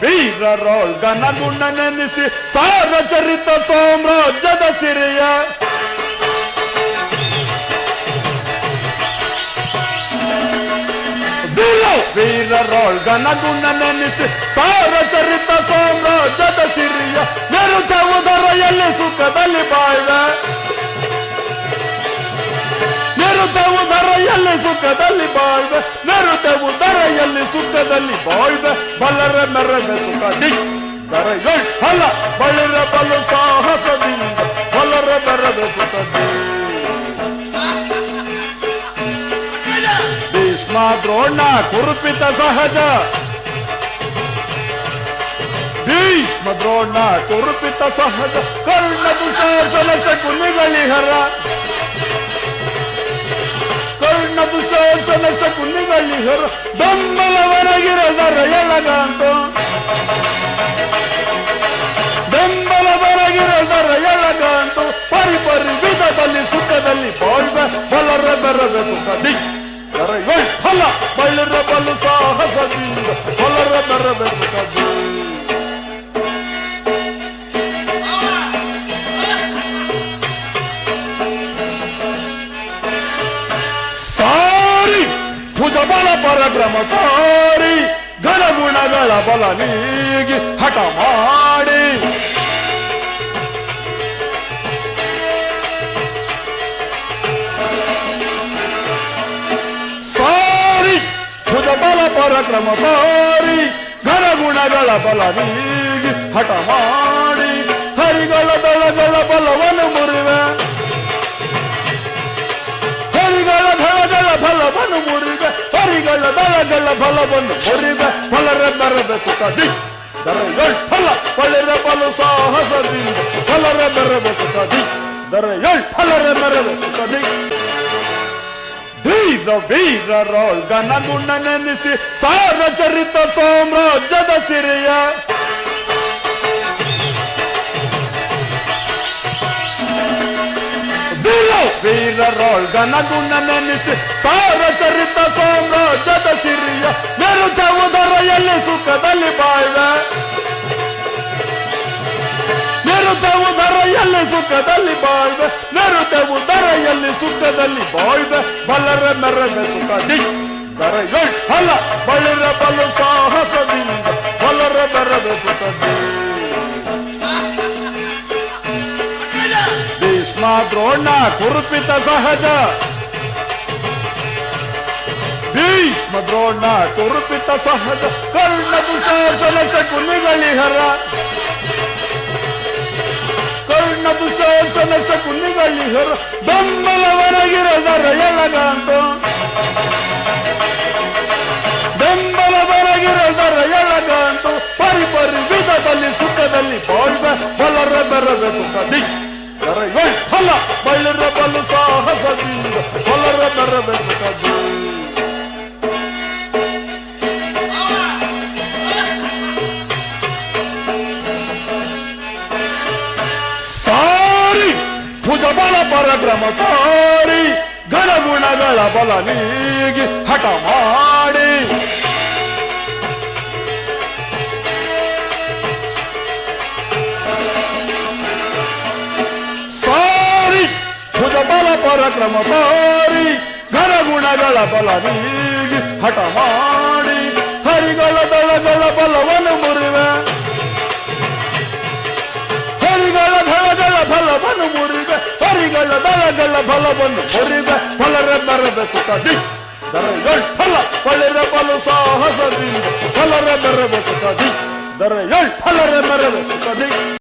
ವೀರರೊಳ್ಗನಗುಣ ನೆನೆಸಿ ಸಾರಚರಿತ ಸಾಮ್ರಾಜ್ಯದ ಸಿರಿಯ ವೀರರೊಳ್ಗನಗುಣ ನೆನೆಸಿ ಸಾರಚರಿತ ಸಾಮ್ರಾಜ್ಯದ ಸಿರಿಯ ಮೆರುತವು ಧರೆಯಲ್ಲಿ ಸುಖದಲ್ಲಿ ಬಾಳ್ವೆ ಮೆರುತವು ಧರೆಯಲ್ಲಿ ಸುಖದಲ್ಲಿ ಬಾಳ್ವೆ ಮೆರುತವು ಧರೆಯಲ್ಲಿ ಸುಖದಲ್ಲಿ ಬಾಳ್ವೆ ಬಲರ ಮೆರವೆ ಸುಖ ದರೆಯೊಳ್ ಫಲ ಬಳಿರ ಬಲು ಸಾಹಸದಿಂದ ಬಲರ ಮೆರವೆ ಸುಖ ಭೀಷ್ಮ ದ್ರೋಣ ಕುರುಪಿತ ಸಹಜ ಭೀಷ್ಮ ದ್ರೋಣ ಕುರುಪಿತ ಸಹಜ ಕರ್ಣ ದುಶಾಸನ ಶಕುನಿಗಳಿಹರ ಕರ್ಣ ದುಶಾಸನ ಶಕುನಿಗಳಿಹರ ಬೆಂಬಲವರಗಿರದರ ಎಳಗಂತು ಬೆಂಬಲವರಗಿರದರ ಎಳಗಂತು ಪರಿಪರಿ ವಿಧದಲ್ಲಿ ಸುಖದಲ್ಲಿ ಬಾಳ್ವೆ ಬಲರ ಬೆರವೆ ಸುಖ ದರೆಯೊಳ್ ಫಲ ಬಳಿರ ಬಲು ಸಾಹಸದಿಂದ ಬಲರ ಬೆರವೆ ಸುಖ ಸಾರಿ ಭುಜ ಬಲ ಪರಕ್ರಮ ತಾರಿ ಘನಗುಣಗಳ ಬಲ ನೀಗಿ ಹಠ ಮಾಡಿ ಭುಜ ಬಲ ಪರಕ್ರಮ ತಾರಿ ಘನಗುಣಗಳ ಬಲ ನೀಗಿ ಹಠ ಮಾಡಿ ಹರಿಗಳ ದಳಗಳ ಬಲವನ್ನು ಮುರಿವೆ ಹರಿಗಳ ದಳಗಳ ಬಲವನ್ನು ಮುರಿವೆ ಹರಿಗಳ ದಳಗಳ ಬಲವನ್ನು ಮುರಿವೆ ಬಲರ ಬೆರವೆ ಸುಖ ದರೆಯೊಳ್ ಫಲ ಬಳಿರ ಬಲು ಸಾಹಸದಿಂದ ಬಲರ ಬೆರವೆ ಸುಖ ದರೆಯೊಳ್ ಫಲರ ಬೆರವೆ ಸುಖ ವೀರರೊಳ್ಗನಗುಣ ನೆನೆಸಿ ಸಾರಚರಿತ ಸಾಮ್ರಾಜ್ಯದ ಸಿರಿಯ ವೀರರೊಳ್ಗನಗುಣ ನೆನೆಸಿ ಸಾರಚರಿತ ಸಾಮ್ರಾಜ್ಯದ ಸಿರಿಯ ಮೆರುತವು ಧರೆಯಲ್ಲಿ ಸುಖದಲ್ಲಿ ಬಾಳ್ವೆ ಮೆರುತವು ಧರೆಯಲ್ಲಿ ಸುಖದಲ್ಲಿ ಬಾಳ್ವೆ ಮೆರುತವು ಧರೆಯಲ್ಲಿ ಸುಖದಲ್ಲಿ ಬಾಳ್ವೆ ಬಲರ ಮೆರವೆ ಸುಖ ದರೆಯೊಳ್ ಫಲ ಬಳಿರ ಬಲು ಸಾಹಸದಿಂದ ಬಲರ ಮೆರವೆ ಸುಖ ಭೀಷ್ಮ ದ್ರೋಣ ಕುರುಪಿತ ಸಹಜ ಭೀಷ್ಮ ದ್ರೋಣ ಕುರುಪಿತ ಸಹಜ ಕರ್ಣ ದುಶಾಸನ ಶಕುನಿಗಳಿಹರ ಕರ್ಣ ದುಶಾಸನ ಶಕುನಿಗಳಿಹರ ಬೆಂಬಲವರಗಿರದರ ಎಳಗಂತು ಬೆಂಬಲವರಗಿರದರ ಎಳಗಂತು ಪರಿಪರಿ ವಿಧದಲ್ಲಿ ಸುಖದಲ್ಲಿ ಬಾಳ್ವೆ ಬಲರ ಬೆರವೆ ಸುಖ ದರೆಯೊಳ್ ಫಲ ಬಳಿರ ಬಲು ಸಾಹಸದಿಂದ ಬಲರ ಬೆರವೆ ಸುಖ ಭುಜ ಬಲ ಪರಕ್ರಮ ತಾರಿ ಘನಗುಣಗಳ ಬಲ ನೀಗಿ ಹಠ ಮಾಡಿ ಸಾರಿ ಭುಜ ಬಲ ಪರಕ್ರಮ ತಾರಿ ಘನಗುಣಗಳ ಬಲ ನೀಗಿ ಹಠ ಮಾಡಿ ಹರಿಗಳ ದಳಗಳ ಬಲವನ್ನು ಮುರಿವೆ ಹರಿಗಳ ದಳಗಳ ಬಲವನ್ನು ಮುರಿವೆ ಹರಿಗಳ ದಳಗಳ ಬಲವನ್ನು ಮುರಿವೆ ಬಲರ ಮೆರವೆ ಸುಖ ದರೆಯೊಳ್ ಫಲ ಬಳಿರ ಬಲು ಸಾಹಸದಿಂದ ಬಲರ ಮೆರವೆ ಸುಖ ದರೆಯೊಳ್ ಫಲರ ಮೆರವೆ ಸುಖ